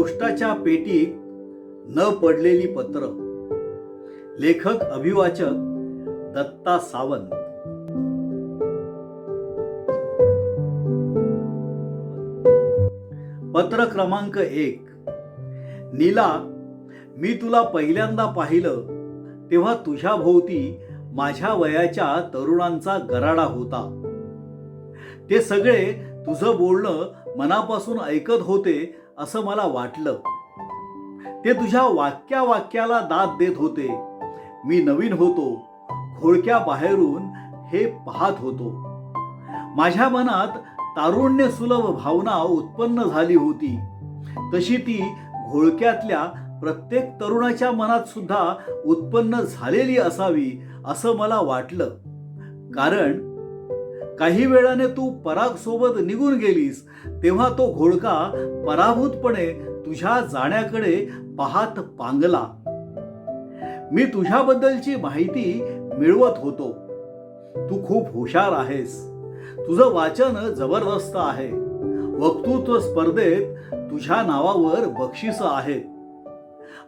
पोस्टाच्या पेटीत न पडलेली पत्र. लेखक अभिवाचक दत्ता सावंत. पत्र क्रमांक 1. नीला, मी तुला पहिल्यांदा पाहिलं तेव्हा तुझ्या भोवती माझ्या वयाच्या तरुणांचा गराडा होता. ते सगळे तुझं बोलणं मनापासून ऐकत होते असं मला वाटलं. ते तुझ्या वाक्याला दाद देत होते. मी नवीन होतो, घोळक्या बाहेरून हे पाहत होतो. माझ्या मनात तारुण्य सुलभ भावना उत्पन्न झाली होती. तशी ती घोळक्यातल्या प्रत्येक तरुणाच्या मनात सुद्धा उत्पन्न झालेली असावी असं मला वाटलं. कारण काही वेळाने तू पराग सोबत निघून गेलीस तेव्हा तो घोळका पराभूतपणे तुझ्या जाण्याकडे पाहत पांगला. मी तुझ्याबद्दलची माहिती मिळवत होतो. तू खूप हुशार आहेस. तुझं वाचन जबरदस्त आहे. वक्तृत्व स्पर्धेत तुझ्या नावावर बक्षिसं आहेत.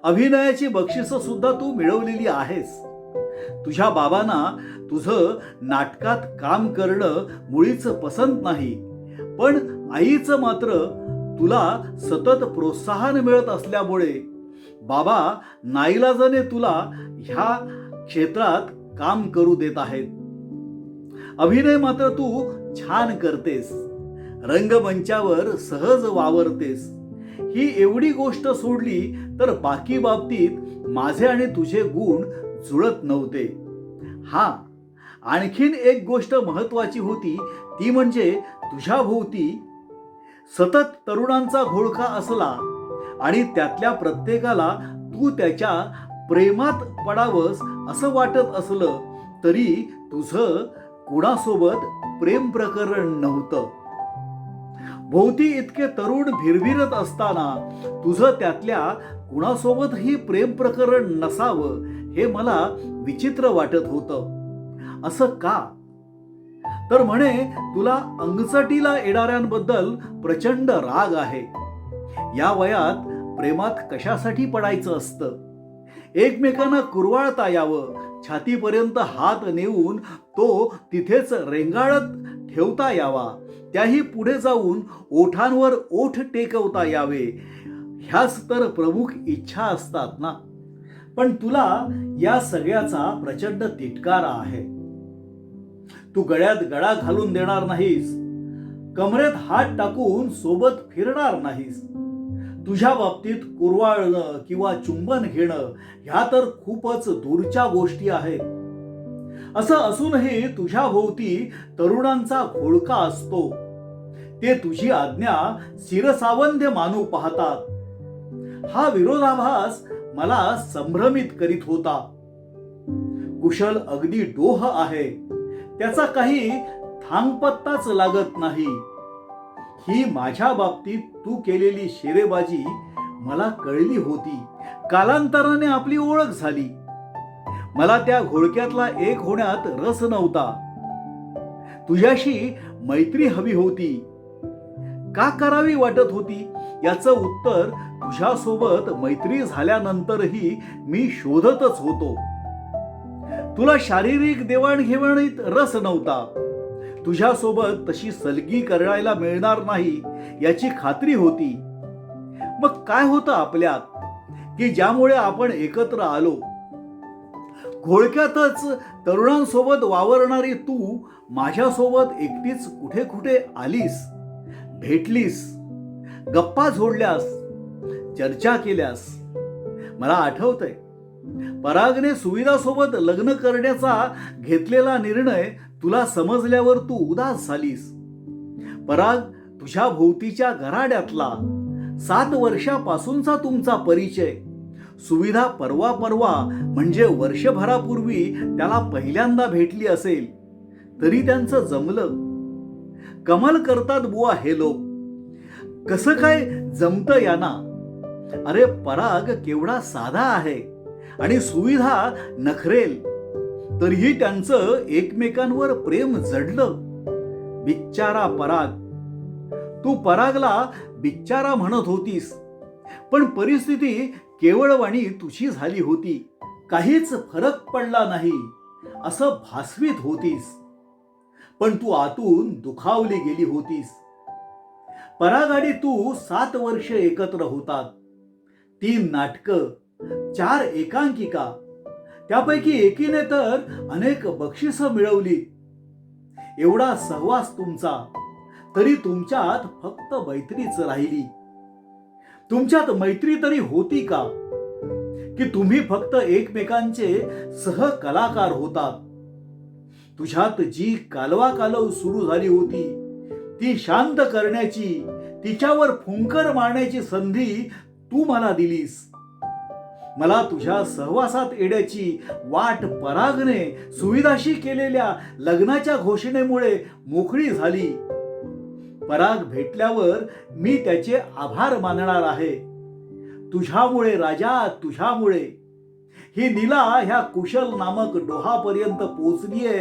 अभिनयाची बक्षिसं सुद्धा तू मिळवलेली आहेस. तुझ्या बाबांना तुझं नाटकात काम करणं मुळीच पसंत नाही, पण आईचं मात्र तुला सतत प्रोत्साहन मिळत असल्यामुळे बाबा नाईलाजाने तुला ह्या क्षेत्रात काम करू देत आहेत. अभिनय मात्र तू छान करतेस. रंगमंचावर सहज वावरतेस. ही एवढी गोष्ट सोडली तर बाकी बाबतीत माझे आणि तुझे गुण जुळत नव्हते. हा, आणखीन एक गोष्ट महत्वाची होती, ती म्हणजे तुझ्या भोवती सतत तरुणांचा घोळका असला आणि त्यातल्या प्रत्येकाला तू त्याच्या प्रेमात पडावंस असं वाटत असलं तरी तुझं कुणासोबत प्रेम प्रकरण नव्हतं. भोवती इतके तरुण भिरभिरत असताना तुझं त्यातल्या कुणासोबतही प्रेम प्रकरण नसावं हे मला विचित्र वाटत होतं. असं का? तर म्हणे तुला अंगचटीला येणाऱ्यांबद्दल प्रचंड राग आहे. या वयात प्रेमात कशासाठी पडायचं असतं? एकमेकांना कुरवाळता यावं, छातीपर्यंत हात नेऊन तो तिथेच रेंगाळत ठेवता यावा, त्याही पुढे जाऊन ओठांवर ओठ टेकवता यावे, ह्याच तर प्रमुख इच्छा असतात ना. पण तुला या सगळ्याचा प्रचंड तिटकारा आहे. तू गळ्यात गळा घालून देणार नाहीस. कमरेत हात टाकून सोबत फिरणार नाहीस. तुझ्या बाबतीत कुरवाळणं किंवा चुंबन घेणं ह्या तर खूपच दूरच्या गोष्टी आहेत. असं असूनही तुझ्या भोवती तरुणांचा घोळका असतो. ते तुझी आज्ञा शिरसावंद्य मानू पाहतात. हा विरोधाभास मला संभ्रमित करीत होता. कुशल अगदी डोह आहे. त्याचा काही थांगपत्ताच लागत नाही. ही माझ्या बाबतीत तू केलेली शेरेबाजी मला कळली होती. कालांतराने आपली ओळख झाली. मला त्या घोळक्यातला एक होण्यात रस नव्हता. तुझ्याशी मैत्री हवी होती. का करावी वाटत होती याचं उत्तर तुझ्यासोबत मैत्री झाल्यानंतरही मी शोधतच होतो. तुला शारीरिक देवाणघेवाणीत रस नव्हता. तुझ्यासोबत तशी सलगी करायला मिळणार नाही याची खात्री होती. मग काय होतं आपल्यात की ज्यामुळे आपण एकत्र आलो? घोळक्यातच तरुणांसोबत वावरणारी तू माझ्यासोबत एकटीच कुठे कुठे आलीस, भेटलीस, गप्पा झोडल्यास, चर्चा केल्यास. मला आठवतंय, परागने सुविधासोबत लग्न करण्याचा घेतलेला निर्णय तुला समजल्यावर तू उदास झालीस. पराग तुझ्या भोवतीच्या गराड्यातला 7 वर्षापासूनचा तुमचा परिचय. सुविधा परवा म्हणजे वर्षभरापूर्वी त्याला पहिल्यांदा भेटली असेल तरी त्यांचं जमलं. कमाल करतात बुवा हे लोक. कसं काय जमतं यांना? अरे पराग केवढा साधा आहे आणि सुविधा नखरेल, तरीही त्यांचं एकमेकांवर प्रेम जडलं. बिच्चारा पराग. तू परागला बिच्चारा म्हणत होतीस. पण परिस्थिती केवळवाणी तुझी झाली होती. काहीच फरक पडला नाही असं भासवीत होतीस, पण तू आतून दुखावली गेली होतीस. पराग आणि तू 7 वर्ष एकत्र होतात. 3 नाटकं, 4 एकांकिका, त्यापैकी एकीने तर अनेक बक्षिसं मिळवली. एवढा सहवास तुमचा, तरी तुमच्यात फक्त मैत्रीच राहिली. तुमच्यात मैत्री तरी होती का, की तुम्ही फक्त एकमेकांचे सहकलाकार होतात? तुझ्यात जी कालवाकालव सुरू झाली होती ती शांत करण्याची, तिच्यावर फुंकर मारण्याची संधी तू मला दिलीस. मला तुझ्या सहवासात येण्याची वाट परागने सुविधाशी केलेल्या लग्नाच्या घोषणेमुळे मोकळी झाली. पराग भेटल्यावर मी त्याचे आभार मानणार आहे. तुझ्यामुळे राजा, तुझ्यामुळे ही नीला ह्या कुशल नामक डोहापर्यंत पोचलीये,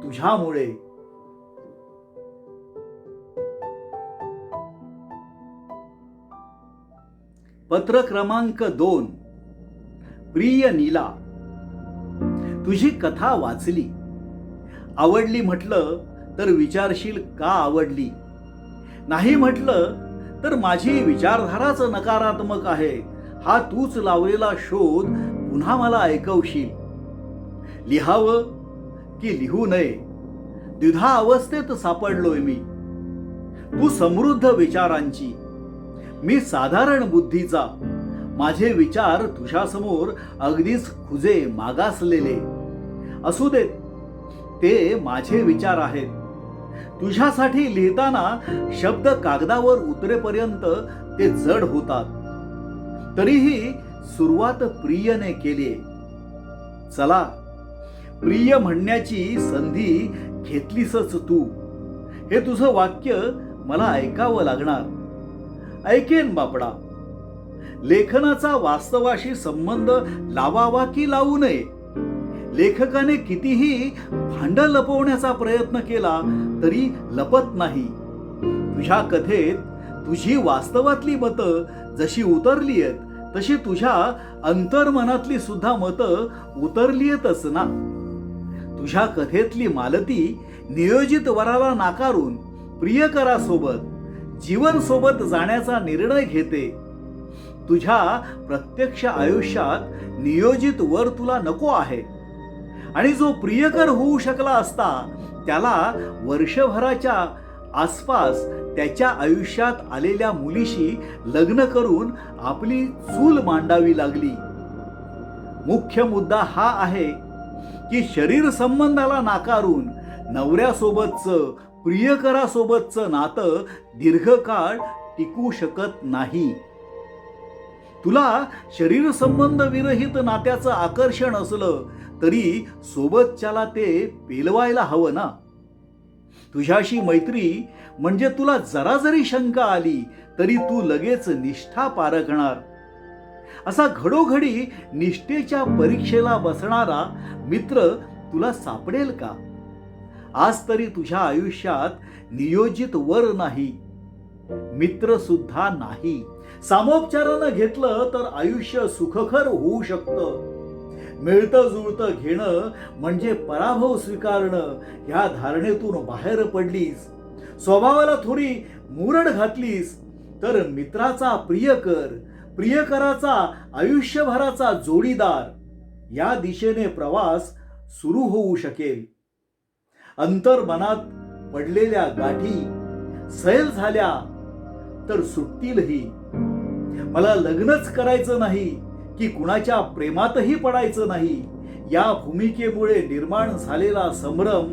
तुझ्यामुळे. पत्र क्रमांक 2. प्रिय नीला, तुझी कथा वाचली. आवडली म्हटलं तर विचारशील का आवडली. नाही म्हटलं तर माझी विचारधाराच नकारात्मक आहे हा तूच लावलेला शोध पुन्हा मला ऐकवशील. लिहावं की लिहू नये, द्विधा अवस्थेत सापडलोय मी. तू समृद्ध विचारांची, मी साधारण बुद्धीचा. माझे विचार तुझ्यासमोर अगदीच खुजे मागासलेले असू देत, ते माझे विचार आहेत. तुझ्यासाठी लिहिताना शब्द कागदावर उतरेपर्यंत ते जड होतात. तरीही सुरुवात प्रियने केली. चला, प्रिय म्हणण्याची संधी घेतलीसच तू. हे तुझं वाक्य मला ऐकावं लागणार. ऐकेन बापडा. लेखनाचा वास्तवाशी संबंध लावावा की लावू नये, लेखकाने कितीही भांड लपवण्याचा प्रयत्न केला तरी लपत नाही. तुझ्या कथेत तुझी वास्तवातली मतं जशी उतरली आहेत तशी तुझ्या अंतर्मनातली सुद्धा मतं उतरलीयतच ना. तुझ्या कथेतली मालती नियोजित वराला नाकारून प्रियकरासोबत जीवन सोबत जाण्याचा निर्णय घेते. तुझ्या प्रत्यक्ष आयुष्यात नियोजित वर तुला नको आहे, आणि जो प्रियकर होऊ शकला असता त्याला वर्षभराच्या आसपास त्याच्या आयुष्यात आलेल्या मुलीशी लग्न करून आपली चूल मांडावी लागली. मुख्य मुद्दा हा आहे की शरीर संबंधाला नाकारून नवऱ्यासोबतचं, प्रियकरासोबतचं नातं दीर्घकाळ टिकू शकत नाही. तुला शरीर संबंध विरहित नात्याचं आकर्षण असलं तरी सोबतच्याला ते पेलवायला हवं ना. तुझ्याशी मैत्री म्हणजे तुला जरा जरी शंका आली तरी तू लगेच निष्ठा पारखणार. असा घडोघडी निष्ठेच्या परीक्षेला बसणारा मित्र तुला सापडेल का? आज तरी तुझ्या आयुष्यात नियोजित वर नाही, मित्र सुद्धा नाही. सामोपचारानं घेतलं तर आयुष्य सुखकर होऊ शकतं. मिळतं जुळतं घेणं म्हणजे पराभव स्वीकारणं ह्या धारणेतून बाहेर पडलीस, स्वभावाला थोडी मुरड घातलीस तर मित्राचा प्रियकर, प्रियकराचा आयुष्यभराचा जोडीदार या दिशेने प्रवास सुरू होऊ शकेल. अंतर्मनात पडलेल्या गाठी सैल झाल्या तर सुटतीलही. मला लग्नच करायचं नाही की कुणाच्या प्रेमातही पडायचं नाही, या भूमिकेमुळे निर्माण झालेला संभ्रम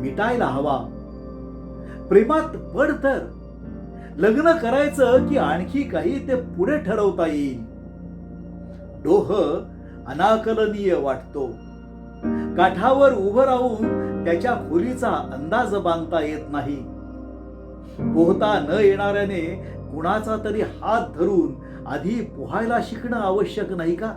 मिटायला हवा. प्रेमात पड तर लग्न करायचं की आणखी काही ते पुढे ठरवता येईल. डोह अनाकलनीय वाटतो. काठावर उभं राहून त्याच्या खोलीचा अंदाज बांधता येत नाही. पोहता न येणाऱ्याने कुणाचा तरी हात धरून आधी पोहायला शिकणं आवश्यक नाही का?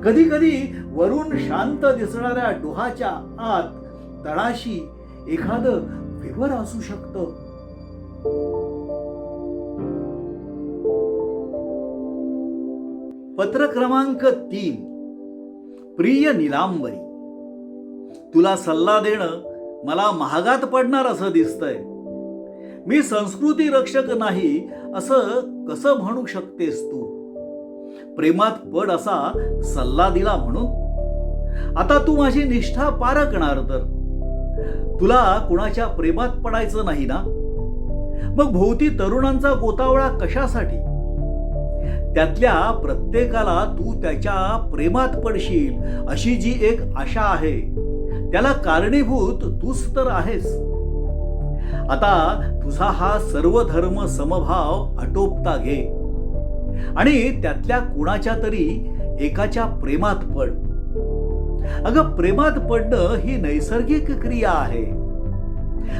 कधी कधी वरून शांत दिसणाऱ्या डोहाच्या आत तळाशी एखादं विवर असू शकतं. पत्र क्रमांक 3. प्रिय नीलांबरी, तुला सल्ला देणं मला महागात पडणार असं दिसतंय. मी संस्कृती रक्षक नाही असं कसं म्हणू शकतेस तू? प्रेमात पड असा सल्ला दिला म्हणून आता तू माझी निष्ठा पारखणार तर? तुला कुणाच्या प्रेमात पडायचं नाही ना? मग भोवती तरुणांचा गोतावळा कशासाठी? त्यातल्या प्रत्येकाला तू त्याच्या प्रेमात पडशील अशी जी एक आशा आहे त्याला कारणीभूत तूच तर आहेस. आता तुझा हा सर्व धर्म समभाव आटोपता घे आणि त्यातल्या कुणाच्या तरी एकाच्या प्रेमात पड. अगं, प्रेमात पडणं ही नैसर्गिक क्रिया आहे.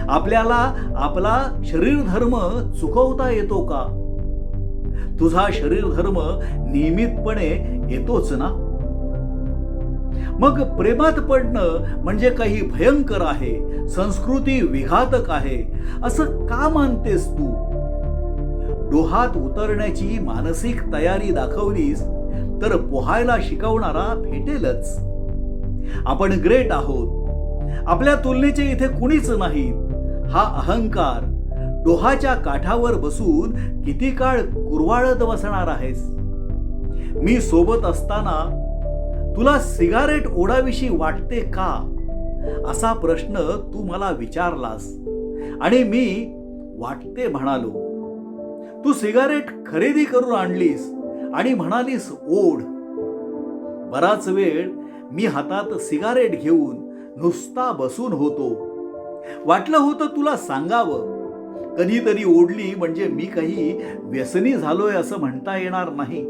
आपल्याला आपला शरीर धर्म चुकवता येतो का? तुझा शरीर धर्म नियमितपणे येतोच ना? मग प्रेमात पडणं म्हणजे काही भयंकर आहे, संस्कृती विघातक आहे असं का मानतेस तू? डोहात उतरण्याची मानसिक तयारी दाखवलीस तर पोहायला शिकवणारा भेटेलच. आपण ग्रेट आहोत, आपल्या तुलनेचे इथे कुणीच नाही, हा अहंकार डोहाच्या काठावर बसून किती काळ कुरवाळत बसणार आहेस? मी सोबत असताना तुला सिगारेट ओढाविषयी वाटते का असा प्रश्न तू मला विचारलास आणि मी वाटते म्हणालो. तू सिगारेट खरेदी करून आणलीस आणि म्हणालीस ओढ. बराच वेळ मी हातात सिगारेट घेऊन नुसता बसून होतो. वाटलं होतं तुला सांगावं, कधीतरी ओढली म्हणजे मी काही व्यसनी झालोय असं म्हणता येणार नाही.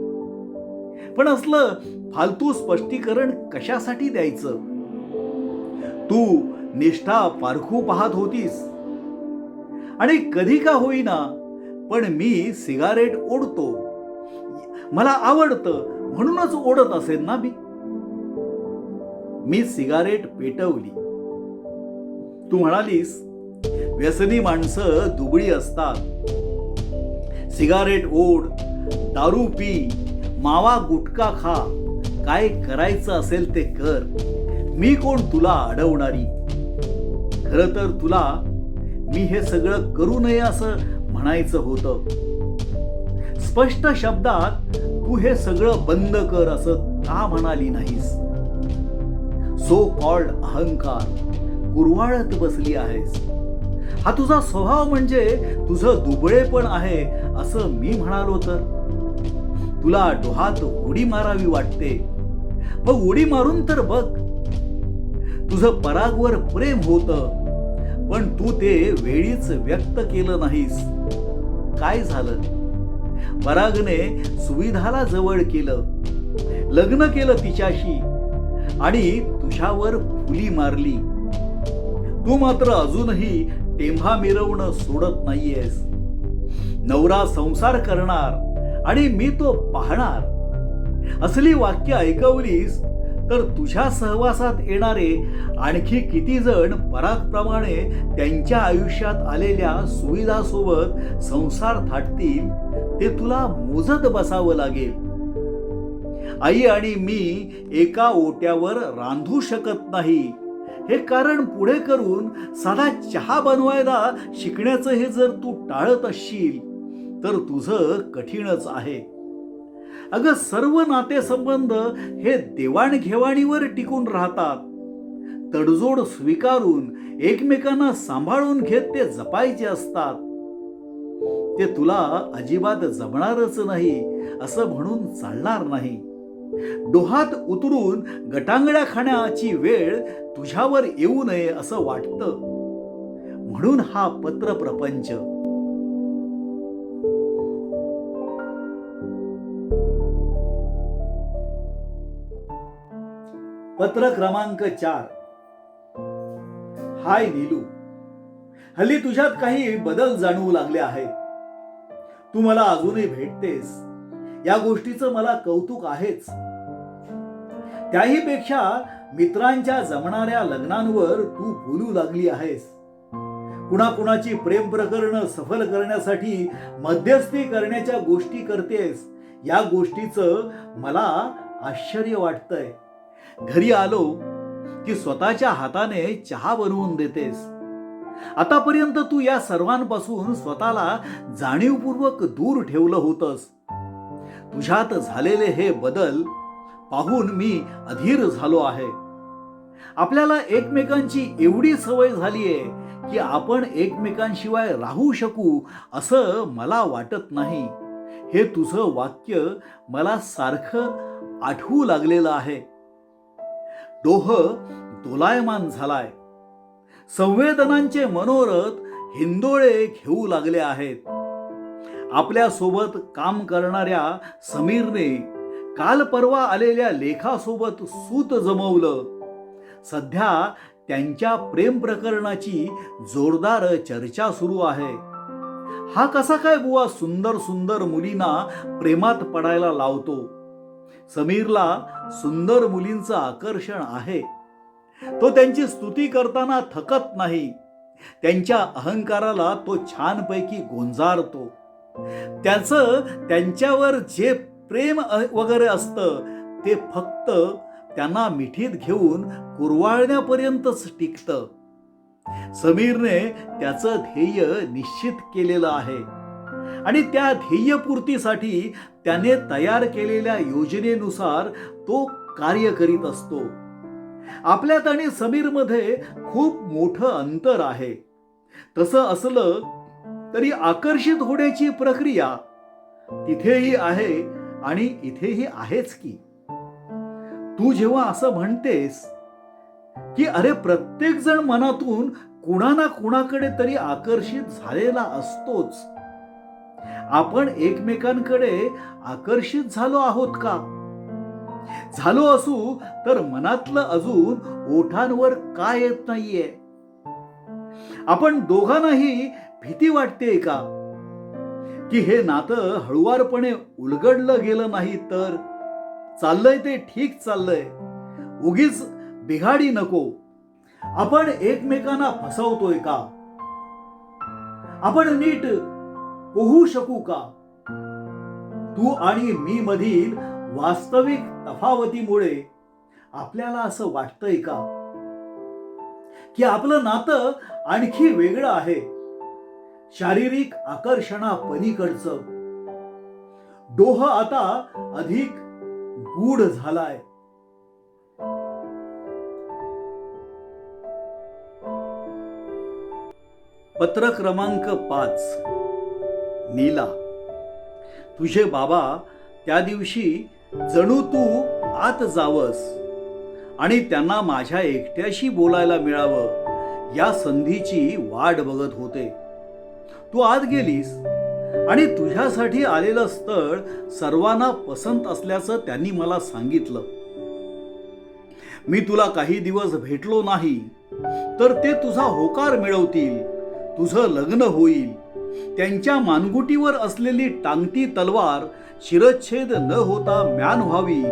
पण असलं फालतू स्पष्टीकरण कशासाठी द्यायचं? तू निष्ठा पारखू पाहत होतीस आणि कधी का होईना पण मी सिगारेट ओढतो. मला आवडतं म्हणूनच ओढत असेल ना मी सिगारेट पेटवली. तू म्हणालीस व्यसनी माणसं दुबळी असतात. सिगारेट ओढ, दारू पी, मावा गुटखा खा, काय करायचं असेल ते कर. मी कोण तुला अडवणारी? खरं तर तुला मी हे सगळं करू नये असं म्हणायचं होतं. स्पष्ट शब्दात तू हे सगळं बंद कर असं का म्हणाली नाहीस? सो कॉल्ड अहंकार कुरवाळत बसली आहेस. हा तुझा स्वभाव म्हणजे तुझं दुबळेपण आहे असं मी म्हणालो तर? तुला डोहात उडी मारावी वाटते, मग उडी मारून तर बघ. तुझं परागवर प्रेम होतं पण तू ते वेळीच व्यक्त केलं नाहीस. काय झालं? परागने सुविधाला जवळ केलं, लग्न केलं तिच्याशी आणि तुझ्यावर फुली मारली. तू मात्र अजूनही टेंभा मिरवणं सोडत नाहीयेस. नवरा संसार करणार आणि मी तो पाहणार असली वाक्य ऐकवलीस तर तुझ्या सहवासात येणारे आणखी किती जण परागप्रमाणे त्यांच्या आयुष्यात आलेल्या सुविधासोबत संसार थाटतील ते तुला मोजत बसावं लागेल. आई आणि मी एका ओट्यावर रांधू शकत नाही हे कारण पुढे करून साधा चहा बनवायला शिकण्याचं हे जर तू टाळत असशील तर तुझं कठीणच आहे. अगं, सर्व नातेसंबंध हे देवाणघेवाणीवर टिकून राहतात. तडजोड स्वीकारून एकमेकांना सांभाळून घेत ते जपायचे असतात. ते तुला अजिबात जमणारच नाही असं म्हणून चालणार नाही. डोहात उतरून गटांगड्या खाण्याची वेळ तुझ्यावर येऊ नये असं वाटतं म्हणून हा पत्र प्रपंच. पत्र क्रमांक 4. हाय नीलू, हल्ली तुझ्यात काही बदल जाणवू लागले आहेत. तू मला अजूनही भेटतेस, या गोष्टीचं मला कौतुक आहेच. त्याही पेक्षा मित्रांच्या जमणाऱ्या लग्नांवर तू बोलू लागली आहेस. कुणाकुणाची प्रेम प्रकरण सफल करण्यासाठी मध्यस्थी करण्याच्या गोष्टी करतेस या गोष्टीचं मला आश्चर्य वाटतंय. घरी आलो की स्वतःच्या हाताने चहा बनवून देतेस. आतापर्यंत तू या सर्वांपासून स्वतःला जाणीवपूर्वक दूर ठेवलं होतंस. तुझ्यात झालेले हे बदल पाहून मी अधीर झालो आहे. आपल्याला एकमेकांची एवढी सवय झालीये की आपण एकमेकांशिवाय राहू शकू असं मला वाटत नाही. हे तुझं वाक्य मला सारखं आठवू लागलेलं आहे. डोह दोलायमान झालाय. संवेदनांचे मनोरथ हिंदोळे घेऊ लागले आहेत. आपल्या सोबत काम करणाऱ्या समीरने काल परवा आलेल्या लेखासोबत सूत जमवलं. सध्या त्यांच्या प्रेम प्रकरणाची जोरदार चर्चा सुरू आहे. हा कसा काय बुवा सुंदर सुंदर मुलींना प्रेमात पडायला लावतो? समीरला सुंदर मुलींचं आकर्षण आहे. तो त्यांची स्तुती करताना थकत नाही. त्यांच्या अहंकाराला तो छानपैकी गोंजारतो. त्यांच्यावर जे प्रेम वगैरे असतं ते फक्त त्यांना मिठीत घेऊन कुरवाळण्यापर्यंतच टिकतं. समीरने त्याचं ध्येय निश्चित केलेलं आहे आणि त्या ध्येयपूर्तीसाठी त्याने तयार केलेल्या योजनेनुसार तो कार्य करीत असतो. आपल्यात आणि समीरमध्ये खूप मोठं अंतर आहे. तसं असलं तरी आकर्षित होण्याची प्रक्रिया तिथेही आहे आणि इथेही आहेच की. तू जेव्हा असं म्हणतेस की अरे प्रत्येक जण मनातून कुणा ना कुणाकडे तरी आकर्षित झालेला असतोच, आपण एकमेकांकडे आकर्षित झालो आहोत का? झालो असू तर मनातलं अजून ओठांवर का येत नाहीये? आपण दोघांनाही भीती वाटते का की हे नातं हळुवारपणे उलगडलं गेलं नाही तर? चाललंय ते ठीक चाललंय, उगीच बिघाडी नको. आपण एकमेकांना फसवतोय का? आपण नीट पोहू शकू का? तू आणि मी मधील वास्तविक तफावतीमुळे आपल्याला असं वाटतंय का की आपलं नातं आणखी वेगळं आहे, शारीरिक आकर्षणापलीकडचं? डोह आता अधिक गूढ झालाय. पत्र क्रमांक 5. नीला. तुझे बाबा त्या दिवशी जणू तू आत जावस आणि त्यांना माझ्या एकट्याशी बोलायला मिळावं या संधीची वाट बघत होते. तू आत गेलीस आणि तुझ्यासाठी आलेलं स्थळ सर्वांना पसंत असल्याचं त्यांनी मला सांगितलं. मी तुला काही दिवस भेटलो नाही तर ते तुझा होकार मिळवतील, तुझं लग्न होईल. त्यांच्या मानगुटीवर असलेली टांगती तलवार शिरच्छेद न होता म्यान व्हावी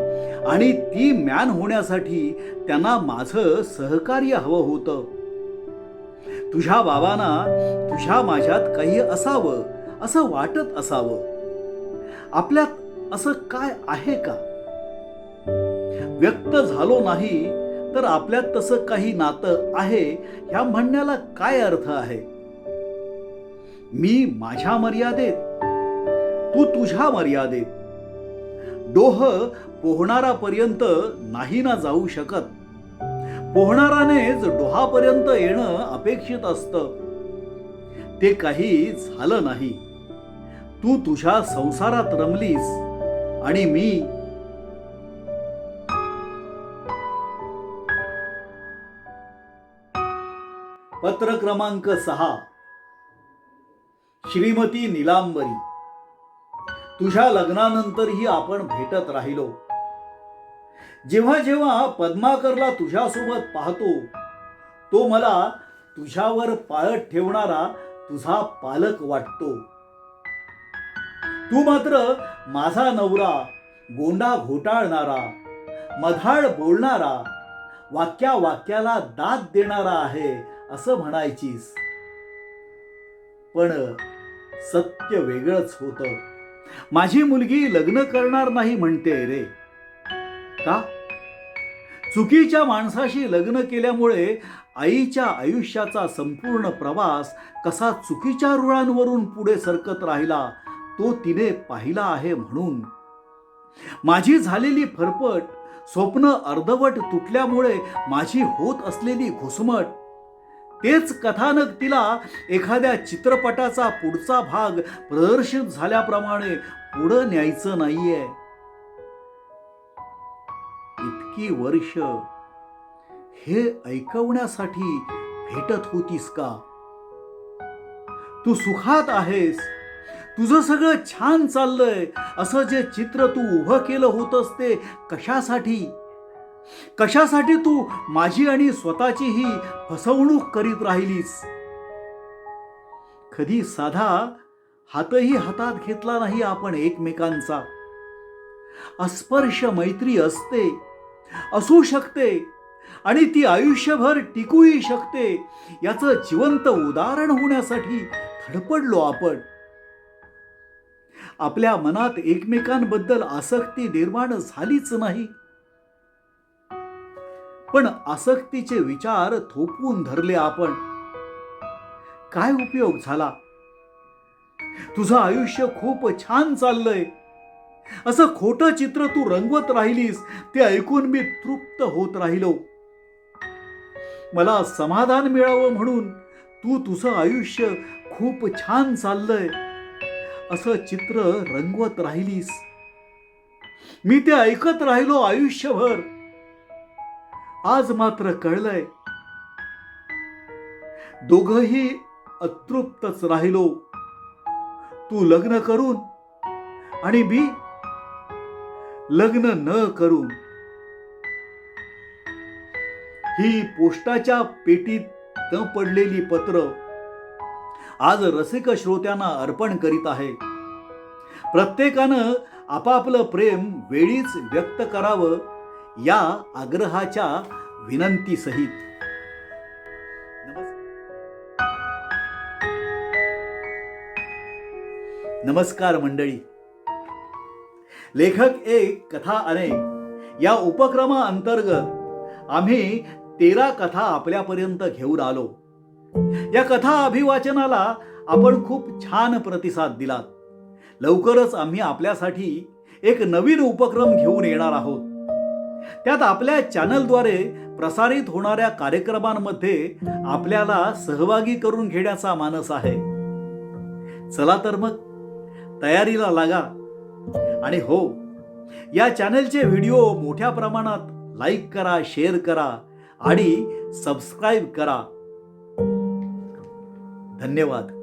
आणि ती म्यान होण्यासाठी त्यांना माझं सहकार्य हवं होतं. तुझ्या बाबांना तुझ्या माझ्यात काही असावं असं वाटत असावं. आपल्यात असं काय आहे का? व्यक्त झालो नाही तर आपल्यात तसं काही नातं आहे ह्या म्हणण्याला काय अर्थ आहे? मी माझ्या मर्यादेत, तू तुझ्या मर्यादेत. डोह पोहणारापर्यंत नाही ना जाऊ शकत. पोहणारानेच डोहापर्यंत येणं अपेक्षित असतं. ते काही झालं नाही. तू तुझ्या संसारात रमलीस आणि मी पत्र क्रमांक 6. श्रीमती नीलांबरी. तुझ्या लग्नानंतरही आपण भेटत राहिलो. जेव्हा जेव्हा पद्माकरला तुझ्यासोबत पाहतो तो मला तुझ्यावर पाळत ठेवणारा तुझा पालक वाटतो. तू मात्र माझा नवरा, गोंडा घोटाळणारा, मधाळ बोलणारा, वाक्या वाक्याला दाद देणारा आहे असं म्हणायचीस. पण सत्य वेगळंच होतं. माझी मुलगी लग्न करणार नाही म्हणते रे. का? चुकीच्या माणसाशी लग्न केल्यामुळे आईच्या आयुष्याचा संपूर्ण प्रवास कसा चुकीच्या रुळांवरून पुढे सरकत राहिला तो तिने पाहिला आहे म्हणून. माझी झालेली फरफट, स्वप्न अर्धवट तुटल्यामुळे माझी होत असलेली घुसमट, तेच कथानक तिला एखाद्या चित्रपटाचा पुढचा भाग प्रदर्शित झाल्याप्रमाणे पुढे न्यायचं नाहीये. इतकी वर्ष हे ऐकवण्यासाठी भेटत होतीस का? तू सुखात आहेस, तुझं सगळं छान चाललंय असं जे चित्र तू उभं केलं होतंस ते कशासाठी? कशासाठी तू माझी आणि स्वतःचीही फसवणूक करीत राहिलीस? कधी साधा हातही हातात घेतला नाही आपण एकमेकांचा. अस्पर्श मैत्री असते, असू शकते आणि ती आयुष्यभर टिकूही शकते याचं जिवंत उदाहरण होण्यासाठी धडपडलो आपण. आपल्या मनात एकमेकांबद्दल आसक्ती निर्माण झालीच नाही, पण आसक्तीचे विचार थोपवून धरले आपण. काय उपयोग झाला? तुझं आयुष्य खूप छान चाललंय असं खोटं चित्र तू रंगवत राहिलीस ते ऐकून मी तृप्त होत राहिलो. मला समाधान मिळावं म्हणून तू तुझं आयुष्य खूप छान चाललंय असं चित्र रंगवत राहिलीस. मी ते ऐकत राहिलो आयुष्यभर. आज मात्र कळलंय, दोघंही अतृप्तच राहिलो. तू लग्न करून आणि मी लग्न न करून. ही पोस्टाच्या पेटीत न पडलेली पत्र आज रसिक श्रोत्यांना अर्पण करीत आहे. प्रत्येकानं आपापलं प्रेम वेळीच व्यक्त करावं या आग्रहाच्या विनंतीसहित. नमस्कार मंडळी. लेखक एक कथा अनेक या उपक्रमाअंतर्गत आम्ही 13 कथा आपल्यापर्यंत घेऊन आलो. या कथा अभिवाचनाला आपण खूप छान प्रतिसाद दिलात. लवकरच आम्ही आपल्यासाठी एक नवीन उपक्रम घेऊन येणार आहोत. त्यात आपल्या चॅनलद्वारे प्रसारित होणाऱ्या कार्यक्रमांमध्ये आपल्याला सहभागी करून घेण्याचा मानस आहे. चला तर मग तयारीला लागा. आणि हो, या चॅनलचे व्हिडिओ मोठ्या प्रमाणात लाईक करा, शेअर करा आणि सबस्क्राईब करा. धन्यवाद.